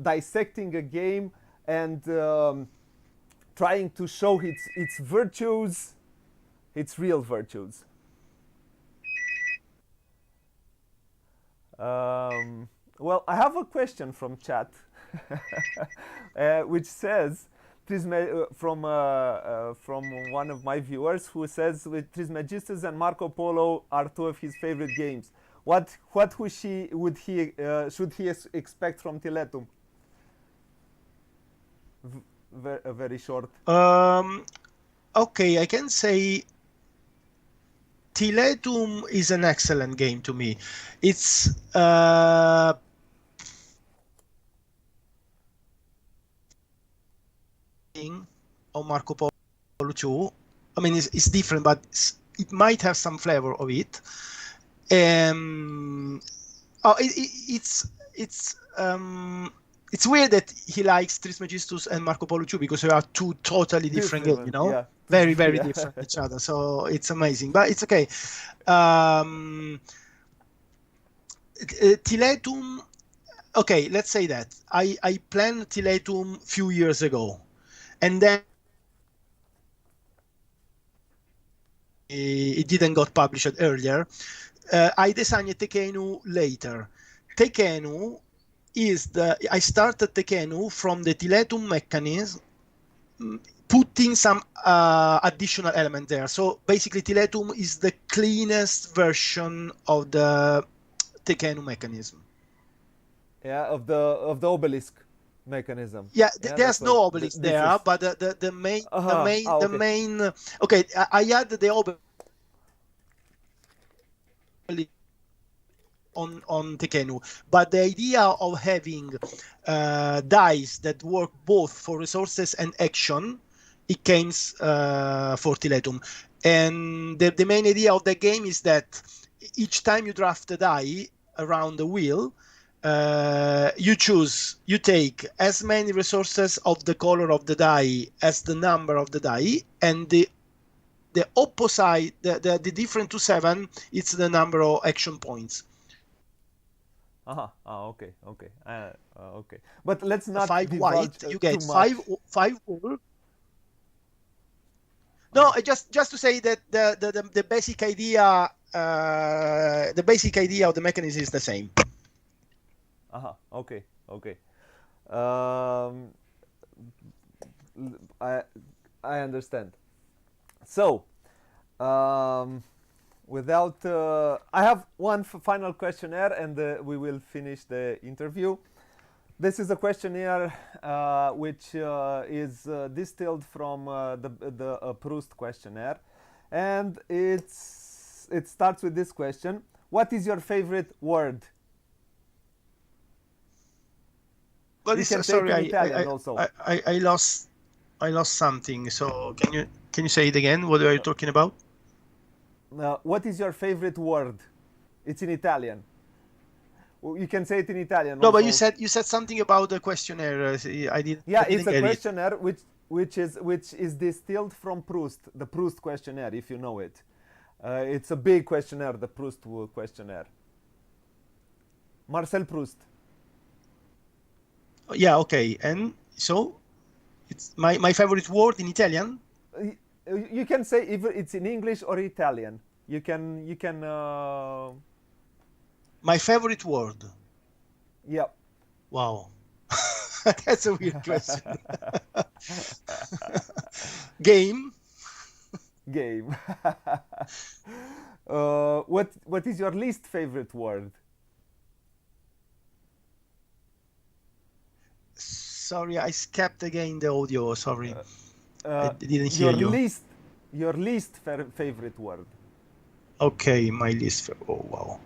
dissecting a game and trying to show its virtues, its real virtues. Well, I have a question from chat, which says, from one of my viewers who says, with Trismegistus and Marco Polo are two of his favorite games. What would he should he expect from Tiletum? A very short. Um, okay, I can say Tiletum is an excellent game to me. It's on Marco Polo 2. I mean, it's different, but it might have some flavor of it. Um, oh, it's weird that he likes Trismegistus and Marco Polo 2 because they are two totally different games, you Different, know, yeah. very very Yeah. different each other. So it's amazing, but it's okay. Um, Tiletum. Okay, let's say that I planned Tiletum few years ago, and then it didn't got published earlier. I designed Tekenu later. Tekenu I started Tekenu from the Tiletum mechanism, putting some additional element there. So basically, Tiletum is the cleanest version of the Tekenu mechanism. Yeah, of the obelisk mechanism. Yeah, Yeah, that's there's what no obelisk this there, is. but the main the Uh-huh. main Ah, the okay. main. Okay, I add the obelisk on Tekenu, but the idea of having dice that work both for resources and action, it came for Tiletum. And the main idea of the game is that each time you draft a die around the wheel, you take as many resources of the color of the die as the number of the die, and the opposite, the different to 7, it's the number of action points. Uh-huh. Ah, okay, okay. Okay. But let's not 5 divulge white, you too get much. five gold. No, Uh-huh. just to say that the basic idea, of the mechanism is the same. Uh-huh. Okay, okay. Um I I understand. So, um without I have one final questionnaire and we will finish the interview. This is a questionnaire which is distilled from the Proust questionnaire. and it starts with this question: what is your favorite word? What You is can say it sorry, in Italian also. I lost something. So can you say it again? What are you talking about? What is your favorite word? It's in Italian. You can say it in Italian No, but also. you said something about the questionnaire. I Yeah, it's didn't a get it. questionnaire which is distilled from Proust, the Proust questionnaire, if you know it. It's a big questionnaire, the Proust questionnaire. Marcel Proust. Yeah, okay. And so it's my favorite word in Italian. You can say if it's in English or Italian. You can. My favorite word. Yeah. Wow. That's a weird question. Game. Game. What is your least favorite word? Sorry, I skipped again the audio. Sorry, I Uh, didn't hear your you. least your least favorite word. Okay, my list. Oh wow.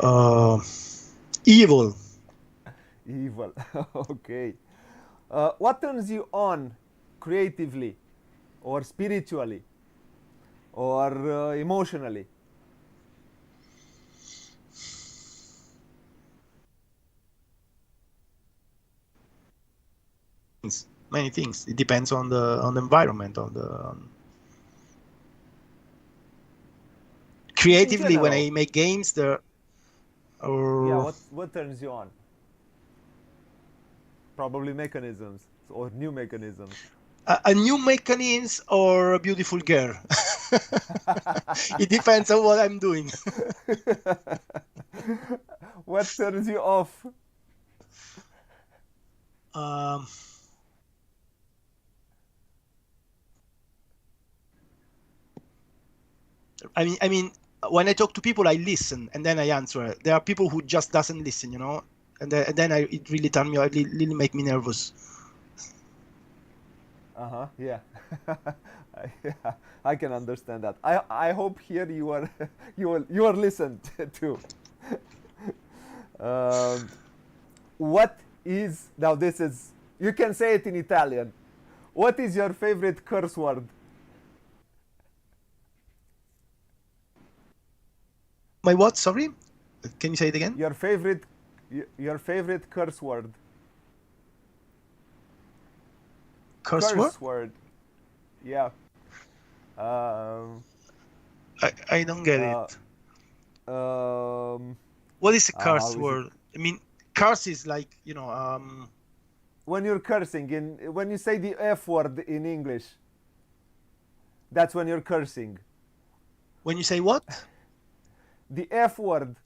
Uh, evil. Evil. Okay. What turns you on creatively or spiritually or emotionally? Many things. It depends on the environment, In creatively when general, I make games there yeah. or What turns you on? Probably mechanisms or new mechanisms. a new mechanism or a beautiful girl. It depends on what I'm doing. What turns you off? um, I mean when I talk to people I listen and then I answer. There are people who just doesn't listen, and then it really turn me, it really make me nervous. Uh-huh, yeah. Yeah, I can understand that. I hope here you are you are listened to. Um, what is now this is you can say it in Italian. What is your favorite curse word? My what? Sorry, can you say it again? Your favorite your favorite curse word. Curse word? Curse word. Yeah. Um I don't get uh it. um What is a curse how is it word? I mean, curse is like, when you're cursing in when you say the F word in English, that's when you're cursing. when you say what? The F word.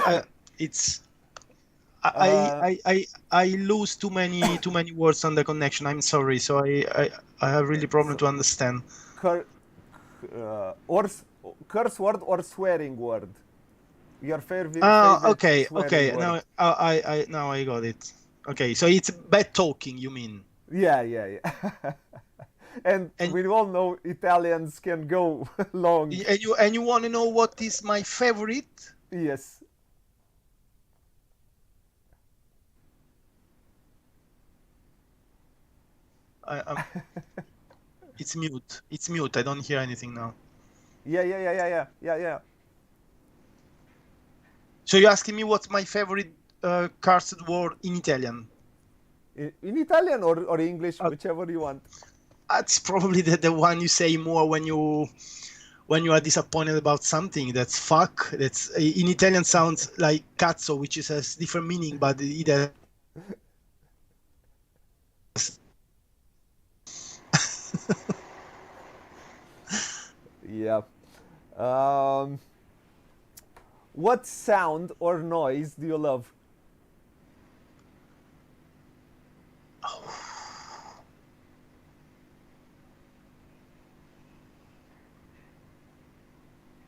I, it's Uh, I lose too many words on the connection. I'm sorry. So I have really problem so to understand. cur- or curse word or swearing word. Your favorite swearing Okay. word. Now I got it. Okay, so it's bad talking, you mean? Yeah, yeah, yeah. And And we all know Italians can go long. and you want to know what is my favorite? Yes. I'm It's mute. It's mute. I don't hear anything now. Yeah, yeah, yeah, yeah, yeah, yeah, yeah. So you're asking me what's my favorite cursed word in Italian? In Italian or English, Uh, whichever you want. that's probably the one you say more when you are disappointed about something. That's fuck. That's in Italian sounds like cazzo, which is has different meaning, but it has. Yeah. Um, what sound or noise do you love?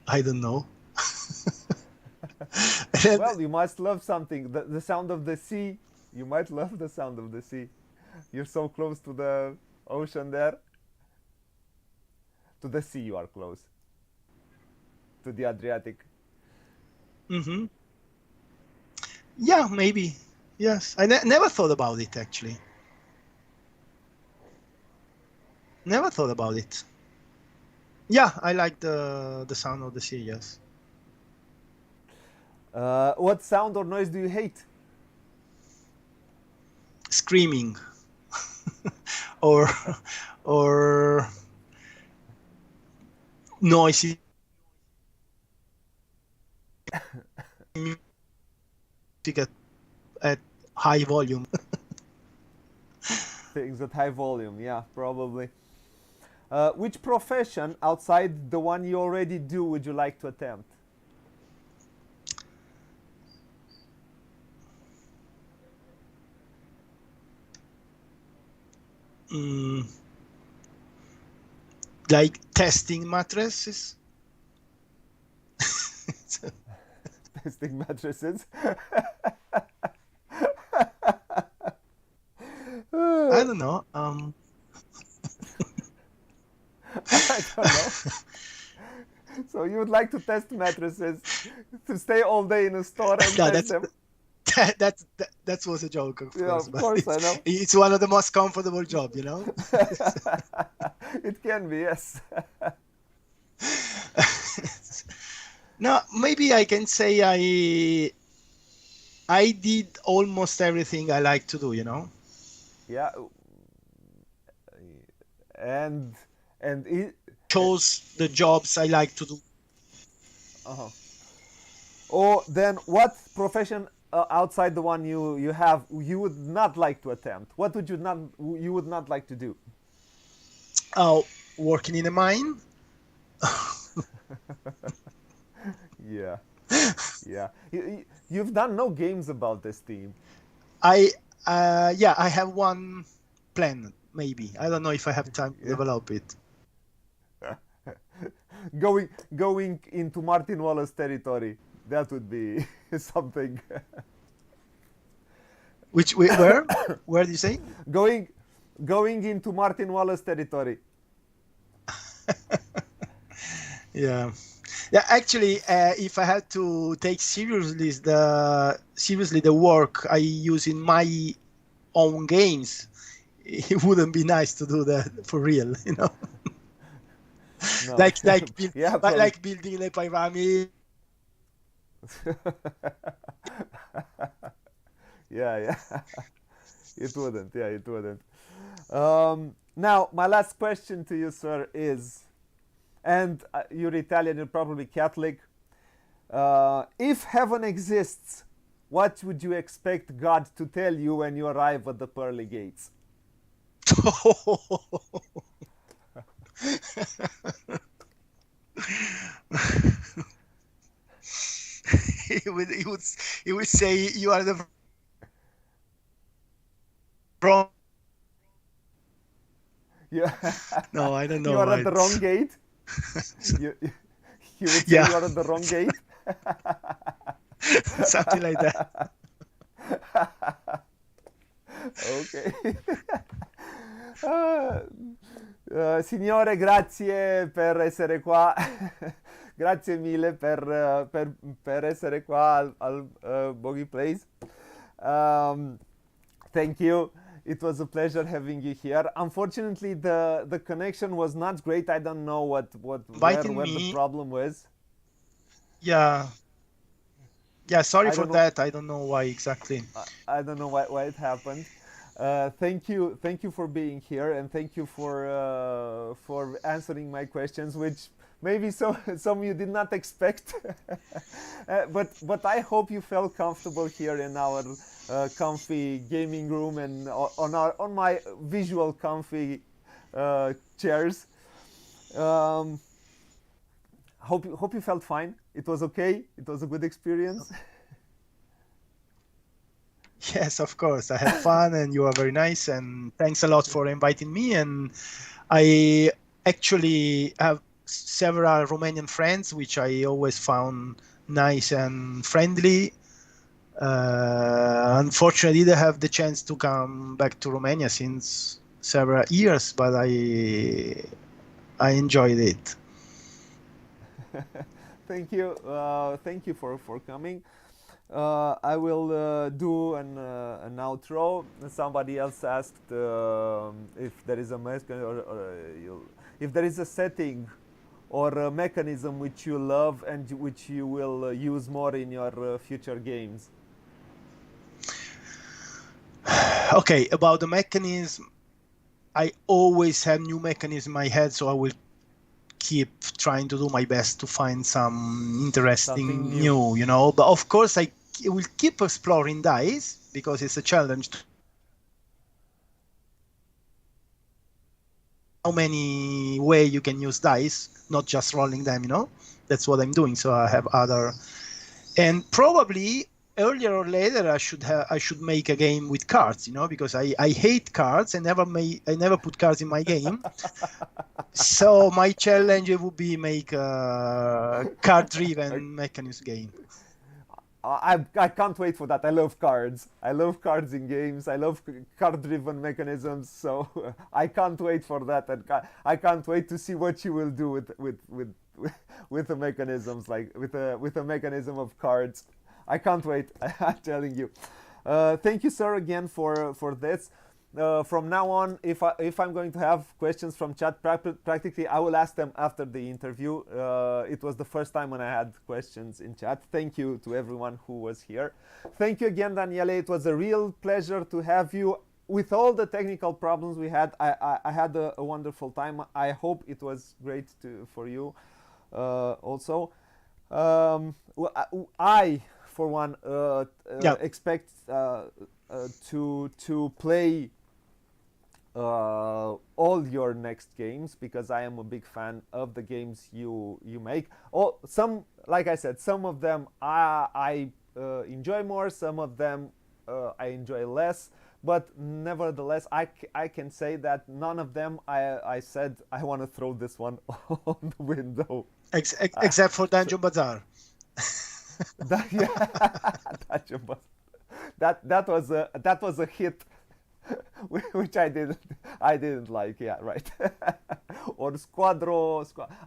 I don't know. Well, you must love something. The sound of the sea. You might love the sound of the sea. You're so close to the ocean there. To the sea, you are close. To the Adriatic. Mm-hmm. Yeah, maybe. Yes, I never thought about it actually. Never thought about it. Yeah, I like the sound of the sea. Yes. What sound or noise do you hate? Screaming, or or noisy music at high volume. Things at high volume, yeah, probably. Which profession outside the one you already do would you like to attempt? Mm, like testing mattresses. Testing mattresses. I don't know. I don't know. So you would like to test mattresses, to stay all day in a store and No, test them? that was a joke, of Yeah, course, of but course, I know. it's one of the most comfortable job, you know. It can be, yes. No, maybe I can say I did almost everything I like to do, you know. Yeah, and and it, Chose the jobs I like to do. uh-huh. Or then, what profession outside the one you have you would not like to attempt? What would you would not like to do? Oh, working in a mine. Yeah, yeah. You've done no games about this team. I have one plan. Maybe I don't know if I have time to Yeah, develop it. going into Martin Wallace territory. That would be something. Where do you say? going going into Martin Wallace territory. Yeah. Yeah, actually, if I had to take seriously the work I use in my own games, it wouldn't be nice to do that for real, you know. No, like build, yeah, probably. like building a pyramid. Yeah, yeah. It wouldn't. Yeah, it wouldn't. Now, my last question to you, sir, is, and you're Italian, you're probably Catholic. If heaven exists, what would you expect God to tell you when you arrive at the pearly gates? He would say you are the wrong. Yeah, No, I don't you know. are at the wrong gate. You, you would say Yeah, you are at the wrong gate. something like that. Ok. Signore, grazie per essere qua. Grazie mille per essere qua al Booghy Place. Thank you. It was a pleasure having you here. Unfortunately, the connection was not great. I don't know Inviting where the me. problem was. Yeah, yeah. Sorry I for don't know. that. I don't know why exactly. I don't know why it happened. Thank you for being here, and thank you for answering my questions, which maybe some you did not expect. But I hope you felt comfortable here in our comfy gaming room and on my visual comfy chairs. Um, hope you felt fine. It was okay. It was a good experience. Yes, of course. I had fun, and you are very nice. And thanks a lot for inviting me. And I actually have several Romanian friends, which I always found nice and friendly. Unfortunately, I didn't have the chance to come back to Romania since several years, but I enjoyed it. Thank you. Thank you for coming. I will do an outro. Somebody else asked if there is a if there is a setting or a mechanism which you love and which you will use more in your future games. Okay, about the mechanism, I always have new mechanism in my head, so I will keep trying to do my best to find some Something interesting new. new, you know. But of course, I will keep exploring dice because it's a challenge. How many way you can use dice, not just rolling them, you know. That's what I'm doing. So I have other, and probably earlier or later I should make a game with cards, you know, because I hate cards. I never put cards in my game. So my challenge would be make a card-driven mechanism game. I can't wait for that. I love cards. I love cards in games. I love card-driven mechanisms. So I can't wait for that, and I can't wait to see what you will do with the mechanisms, like with a mechanism of cards. I can't wait. I'm telling you. Thank you, sir, again for this. From now on, if I'm going to have questions from chat, practically I will ask them after the interview. It was the first time when I had questions in chat. Thank you to everyone who was here. Thank you again, Daniele. It was a real pleasure to have you. With all the technical problems we had, I had a wonderful time. I hope it was great for you also. I for one, Yeah. expect to play all your next games because I am a big fan of the games you make. Oh, some, like I said, some of them I enjoy more, some of them I enjoy less. But nevertheless, I can say that none of them I said I want to throw this one on the window. Except for Dungeon Bazaar. Yeah, that was a hit, which I didn't like. Yeah, right. Or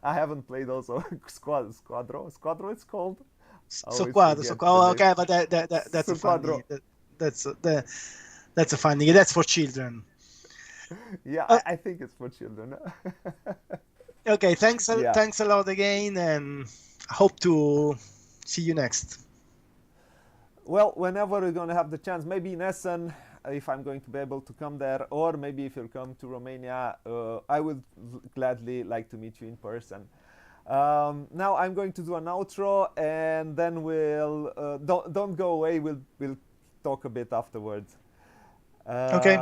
I haven't played also. Squadro. It's called. I So always quadro, so forget the oh, name. okay, but that's a Squadro. funny. That's a funny. That's for children. Yeah, Uh, I think it's for children. okay, Yeah. thanks a lot again, and hope to see you next. Well, whenever we're going to have the chance, maybe in Essen, if I'm going to be able to come there, or maybe if you'll come to Romania, I would gladly like to meet you in person. Now I'm going to do an outro, and then we'll don't go away. We'll talk a bit afterwards. Okay.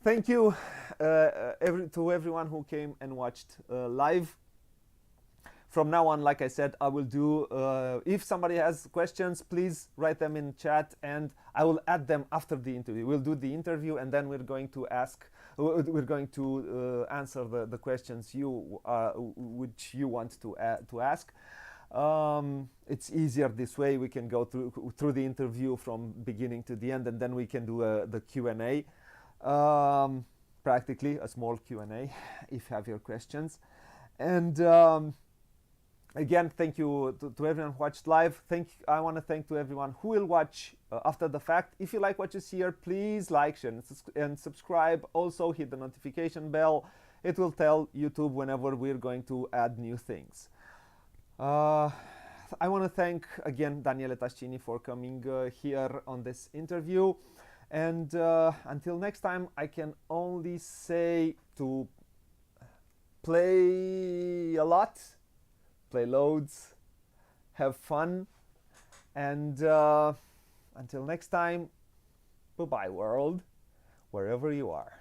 Thank you to everyone who came and watched live. From now on, like I said, I will do, if somebody has questions, please write them in chat and I will add them after the interview. We'll do the interview and then we're going to answer the questions which you want to ask. It's easier this way. We can go through the interview from beginning to the end, and then we can do the Q&A. Practically a small Q&A if you have your questions. And again, thank you to everyone who watched live. I want to thank to everyone who will watch after the fact. If you like what you see here, please like, share, and subscribe. Also, hit the notification bell. It will tell YouTube whenever we're going to add new things. I want to thank again Daniele Tascini for coming here on this interview. And until next time, I can only say to play a lot, play loads, have fun, and until next time, bye-bye world, wherever you are.